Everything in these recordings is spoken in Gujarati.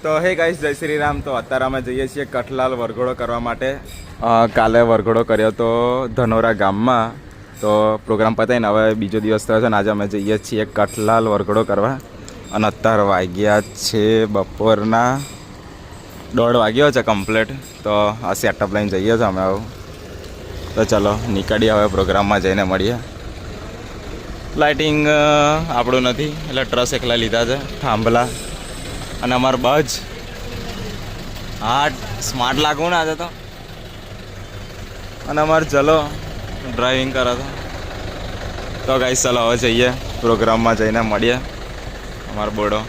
તો હે ગાઈસ, જય શ્રી રામ. તો અત્યારે અમે જઈએ છીએ કઠલાલ વરઘોડો કરવા માટે. કાલે વરઘોડો કર્યો તો ધનોરા ગામમાં. તો પ્રોગ્રામ પતાવીને હવે બીજો દિવસ થયો છે ને આજે અમે જઈએ છીએ કઠલાલ વરઘોડો કરવા. અને અત્યારે વાગ્યા છે બપોરના 1:30 વાગ્યો છે કમ્પ્લીટ. તો આ સેટઅપ લઈને જઈએ છીએ અમે આવું. તો ચલો નીકળીએ હવે, પ્રોગ્રામમાં જઈને મળીએ. લાઇટિંગ આપણું નથી એટલે ટ્રસ એકલા લીધા છે, થાંભલા અને અમારું બજ. હા, સ્માર્ટ લાગવું ને આજે તો. અને અમારે ચલો ડ્રાઇવિંગ કરે તો ગાઈસ ચલો હવે જઈએ પ્રોગ્રામમાં જઈને મળીએ. અમારો બોડો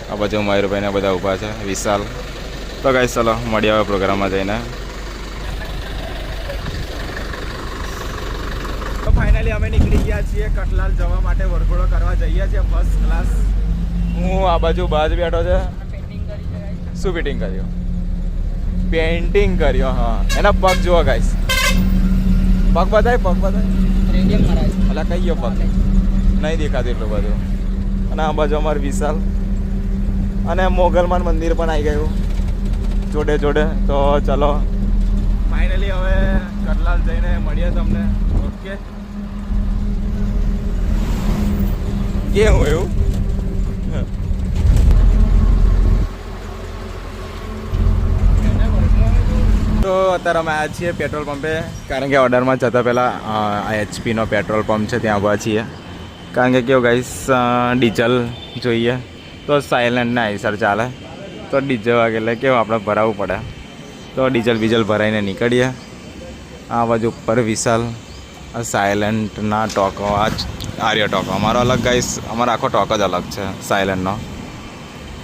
આ બાજુ મયુરભાઈને બધા ઊભા છે, વિશાલ. તો ગાઈસ ચલો મળીએ હવે પ્રોગ્રામમાં જઈને. તો ફાઇનલી અમે નીકળી ગયા છીએ કઠલાલ જવા માટે. વરઘોડો કરવા જઈએ છીએ ફર્સ્ટ ક્લાસ. હું આ બાજુ બાજ બેઠો છે. શું ફિટિંગ કર્યું? પેઇન્ટિંગ કર્યો. હા, એના પગ જુઓ ગાઈસ, પગ બતાય, પગ બતાય. અલા કઈ ગયો પગ? નહીં દેખાતું એટલું બધું. અને આ બાજુ અમારું વિશાલ અને મોગલમાન મંદિર પણ આવી ગયું જોડે જોડે. તો ચલો ફાઇનલી હવે કઠલાલ જઈને મળીએ તમને. ઓકે, કેવું એવું? તો અત્યારે અમે આવ્યા છીએ પેટ્રોલ પંપે, કારણ કે ઓર્ડરમાં જતાં પહેલાં એચપીનો પેટ્રોલ પંપ છે ત્યાં આવ્યા છીએ. કારણ કે કેવું ગાઈસ, ડીઝલ જોઈએ તો સાયલેન્ટ ના હિસાર ચાલે. તો ડીઝલ વાગે એટલે કેવું આપણે ભરાવવું પડે. તો ડીઝલ ભરાઈને નીકળીએ. આ બાજુ ઉપર વિશાલ સાયલેન્ટના ટોકો, આર્ય ટોકો અમારો અલગ ગાઈસ, અમારો આખો ટોક જ અલગ છે સાયલેન્ટનો.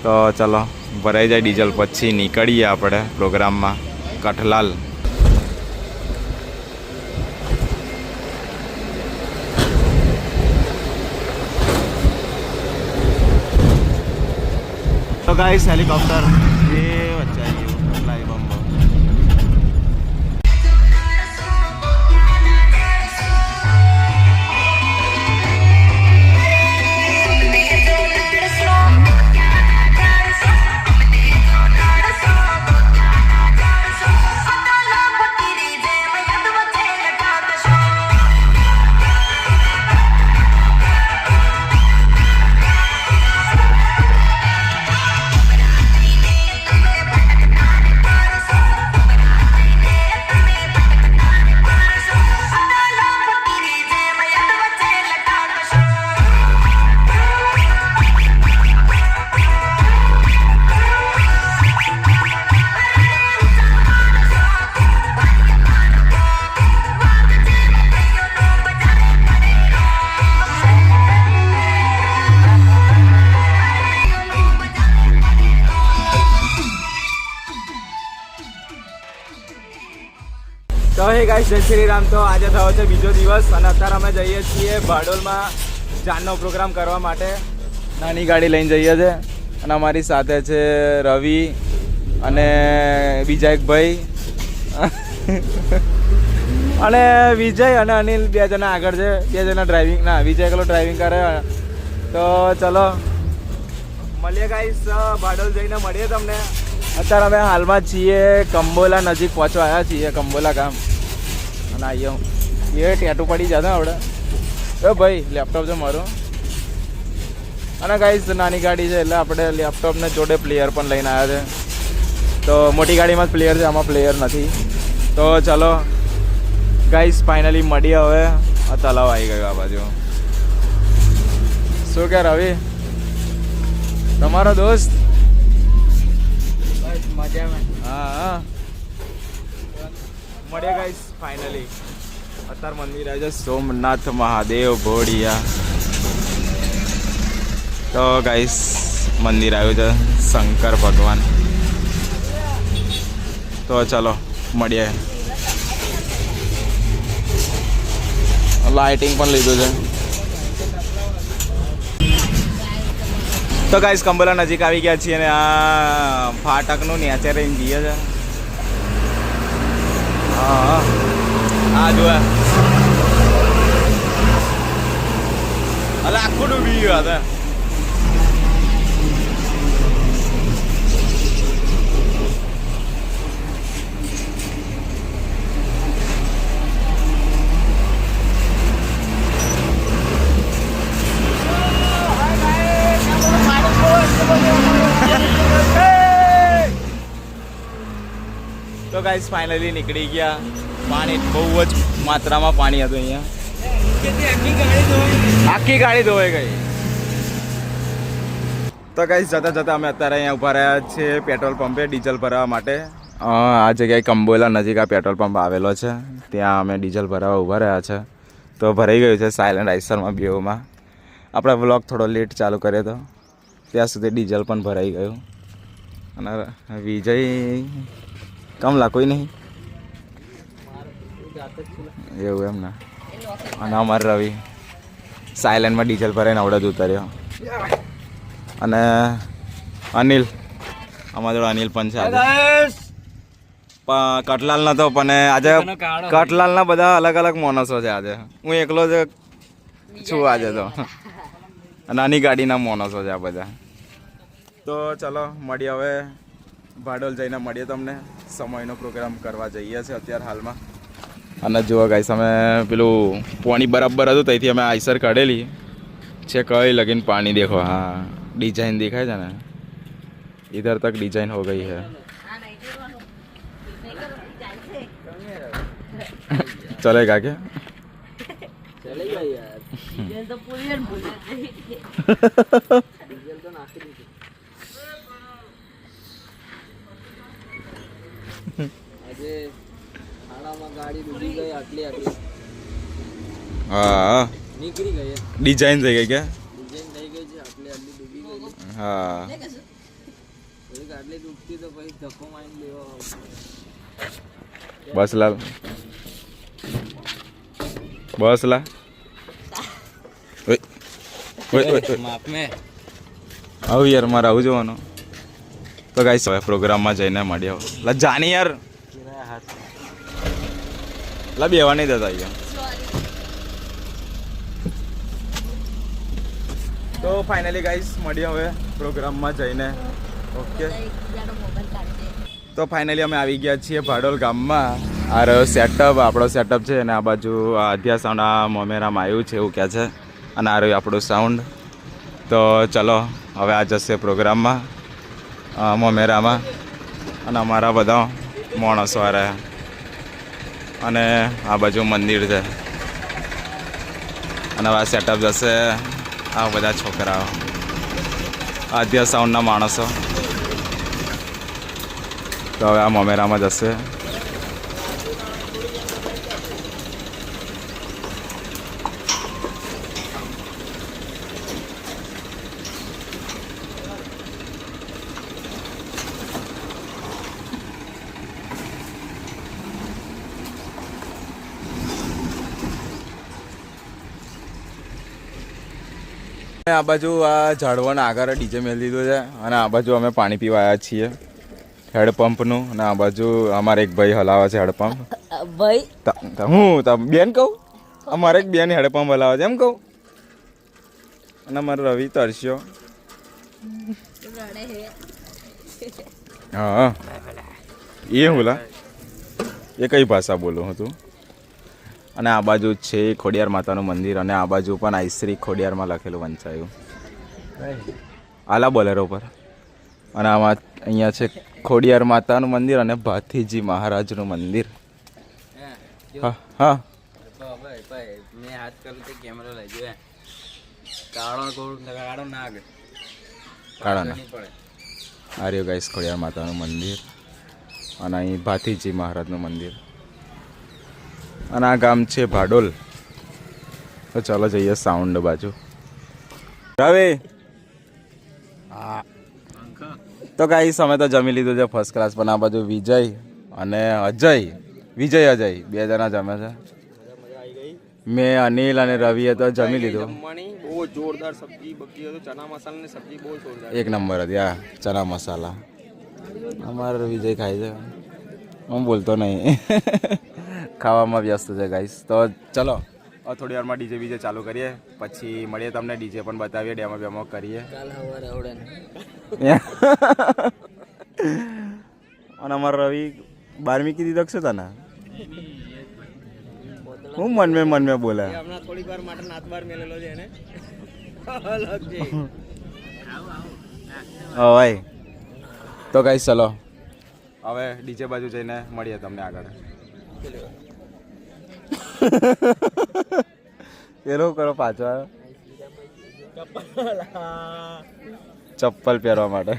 તો ચલો ભરાઈ જાય ડીઝલ પછી નીકળીએ આપણે પ્રોગ્રામમાં કઠલાલ. તો ગાઈસ હેલિકોપ્ટર એ વચ્ચે આવી ગયું કઠલાલ બંબો. તો હે ગાઈસ, જય શ્રી રામ. તો આજે થયો છે બીજો દિવસ અને અત્યારે અમે જઈએ છીએ બારડોલમાં ચાંદનો પ્રોગ્રામ કરવા માટે. નાની ગાડી લઈને જઈએ છીએ અને અમારી સાથે છે રવિ અને બીજા એક ભાઈ અને વિજય અને અનિલ. 2 જણા આગળ છે, 2 જણા ડ્રાઇવિંગ, ના વિજય એકલો ડ્રાઇવિંગ કરે. તો ચલો મળીએ ગાઈસ, બારડોલ જઈને મળીએ તમને. અત્યારે અમે હાલમાં છીએ કંબોલા નજીક પહોંચવા આવ્યા છીએ, કંબોલા ગામ. અને અહીંયા એ ટેટું પડી જશે આપણે. એ ભાઈ લેપટોપ છે મારું. અને ગાઈસ નાની ગાડી છે એટલે આપણે લેપટોપને જોડે પ્લેયર પણ લઈને આવ્યા છે. તો મોટી ગાડીમાં જ પ્લેયર છે, આમાં પ્લેયર નથી. તો ચલો ગાઈસ ફાઇનલી મળીએ હવે. આ તલાવ આવી ગયો આ બાજુ. શું કે રવિ, તમારો દોસ્ત? હા હા, મળીએ ગાઈસ ફાઇનલી. અત્યારે મંદિર આવે છે સોમનાથ મહાદેવ ભોળિયા. તો ગાઈસ મંદિર આવ્યું છે શંકર ભગવાન. તો ચલો મળીએ. લાઇટિંગ પણ લીધું છે. તો ગાઈસ કંબોલા નજીક આવી ગયા છીએ અને આ ફાટકનું નીચે રહીને જઈએ છે. હા હા જો અલા આખું ડૂબી ગયું હતા. ગાઈસ ફાઇનલી નીકળી ગયા. પાણી બહુ જ માત્રામાં પાણી હતું અહીંયા. આખી ગાડી ધોવાઈ ગઈ. તો ગાઈસ જતા જતા અમે અત્યારે અહીંયા ઉભા રહ્યા છીએ પેટ્રોલ પંપે ડીઝલ ભરાવવા માટે. આ જગ્યાએ કંબોલા નજીક આ પેટ્રોલ પંપ આવેલો છે. ત્યાં અમે ડીઝલ ભરાવવા ઊભા રહ્યા છે. તો ભરાઈ ગયું છે સાયલેન્ટ આઈસરમાં બેઓમાં. આપણે વ્લોગ થોડો લેટ ચાલુ કર્યો હતો ત્યાં સુધી ડીઝલ પણ ભરાઈ ગયું. અને વિજય કમલા કોઈ નહીં એવું એમ ને. અને અમારે રવિ સાયલેન્ટમાં ડીઝલ ભરાઈને આવડે જ ઉતર્યો. અને અનિલ અમારા જોડે અનિલ પણ છે આજે. કટલાલ નતો પણ આજે કટલાલના બધા અલગ અલગ માણસો છે આજે. હું એકલો જ છું આજે તો. નાની ગાડીના માણસો છે આ બધા. તો ચલો મળીએ હવે ભાડોલ જઈને મળીએ તમને. સમયનો પ્રોગ્રામ કરવા જઈએ છીએ અત્યારે હાલમાં. અને જુઓ ગાઈસ અમે પેલું પાણી બરાબર હતું ત્યાંથી અમે આઈસર કાઢેલી છે. કઈ લગીને પાણી દેખો. હા डिजाइन दिखाई जाना इधर तक डिजाइन हो गई है. चलेगा क्या? चलेगा यार. ये तो पूरी यार भूल जाते हैं. डीजल तो नाख दी. આજે ખાડામાં ગાડી ડૂબી ગઈ આટલી આટલી. હા નીકળી ગઈ. डिजाइन થઈ ગઈ क्या? ડિઝાઇન થઈ ગઈ છે આટલી આટલી ડૂબી ગઈ. હા થોડીક આટલી ડૂબતી તો પછી ધક્કો મારીને લેવો. બસલાલ બસલા માપ મે આવું યાર મારે આવું જોવાનું. તો ગાઈસ હવે પ્રોગ્રામમાં જઈને મળ્યો. લા જાની યાર લા બેવા નહીં દેતા અહીંયા. તો ફાઇનલી ગાઈસ મળીએ હવે પ્રોગ્રામમાં જઈને. ઓકે તો ફાઇનલી અમે આવી ગયા છીએ ભાડોલ ગામમાં. આ રહ્યો સેટઅપ આપણો સેટઅપ છે. અને આ બાજુ અધ્યા સાઉન્ડ આ મોમેરામાં આવ્યું છે એવું કહે છે. અને આ રહ્યું આપણું સાઉન્ડ. તો ચલો હવે આ જશે પ્રોગ્રામમાં મોમેરામાં. અને અમારા બધા માણસો આ રહ્યા. અને આ બાજુ મંદિર છે. અને આ સેટઅપ જશે આ બધા છોકરાઓ અધ્યા સાઉન્ડના માણસો. તો હવે આ મોમેરામાં જશે. આ બાજુ આ ઝાડવાના આગળ ડીજે મેળ દીધું છે. અને આ બાજુ અમે પાણી પીવા આવ્યા છીએ હેડપંપનું. અને આ બાજુ અમારે એક ભાઈ હલાવે છે હેડપંપ. ભાઈ હું બેન કહું અમારે એક બેન હેડપંપ હલાવે છે એમ કહું. અને અમારો રવિ તરસ્યો. હા એ હુલા એ કઈ ભાષા બોલું હતું. અને આ બાજુ છે ખોડિયાર માતાનું મંદિર. અને આ બાજુ પણ આઈશ્રી ખોડિયારમાં લખેલું વંચાયું આલા બોલેરો પર. અને આમાં અહીંયા છે ખોડિયાર માતાનું મંદિર અને ભાથીજી મહારાજનું મંદિર. હા હા મેં હાથ કરું તો કેમેરો લઈ જો. કાળો કાળો નાગ કાળો ના આર્યો ગાઈસ ખોડિયાર માતાનું મંદિર. અને અહીં ભાથીજી મહારાજનું મંદિર. અને આ ગામ છે ભાડોલ. તો ચાલો જઈએ સાઉન્ડ બાજુ. રવિ તો ગાઈસ અમે તો જમી લીધું છે ફર્સ્ટ ક્લાસ. પણ આ બાજુ વિજય અને અજય અજય બે જણા જમે છે. મેં અનિલ અને રવિએ તો જમી લીધું. બહુ જોરદાર સબ્જી બબ્જી હતો. ચના મસાલાની સબ્જી બહુ જોરદાર એક નંબર હતી. આ ચના મસાલા અમારો વિજય ખાય છે. હું બોલતો નહીં ખાવામાં વ્યસ્ત છે ગાઈસ. તો ચલો થોડી વારમાં ડીજે બીજે ચાલુ કરીએ. પછી મળીએ તમને. ડીજે પણ બતાવીએ ડેમો બેમો કરીએ. કાલ સવારે આવડે. અને અમારો રવિ 12મી કીધી દક્ષ હતા ને હું મન મેં બોલા. હમણાં થોડીક વાર માટે નાત બાર મેલેલો છે એને. ભાઈ તો ગાઈસ ચલો હવે ડીજે બાજુ જઈને મળીએ તમને આગળ. પેલો કરો પાછો આવ્યો ચપ્પલ પહેરવા માટે.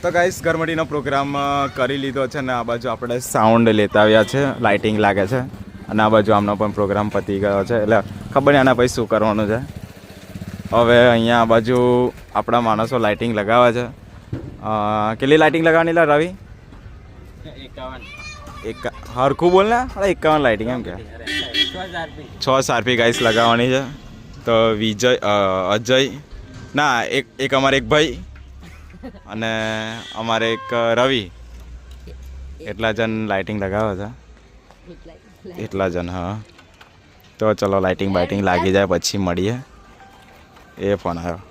તો ગાઈસ ગરમડીનો પ્રોગ્રામ કરી લીધો છે ને આ બાજુ આપણે સાઉન્ડ લેતા આવ્યા છે, લાઇટિંગ લાગે છે અને આ બાજુ આમનો પણ પ્રોગ્રામ પતી ગયો છે. એટલે ખબર નહીં આના પછી શું કરવાનું છે. હવે અહીંયા આ બાજુ આપણા માણસો લાઇટિંગ લગાવે છે. કેટલી લાઇટિંગ લગાવવાની લા રવિ? 51. હરખું બોલ ને, 51 લાઇટિંગ એમ કે 6 સારપી ગાઈસ લગાવવાની છે. તો વિજય, અજય ના એક અમારે એક ભાઈ અને અમારે એક રવિ, એટલા જણ લાઇટિંગ લગાવે છે. એટલા જણ, હા. તો ચલો લાઇટિંગ બાઇટિંગ લાગી જાય પછી મળીએ. એ ફોન આવ્યો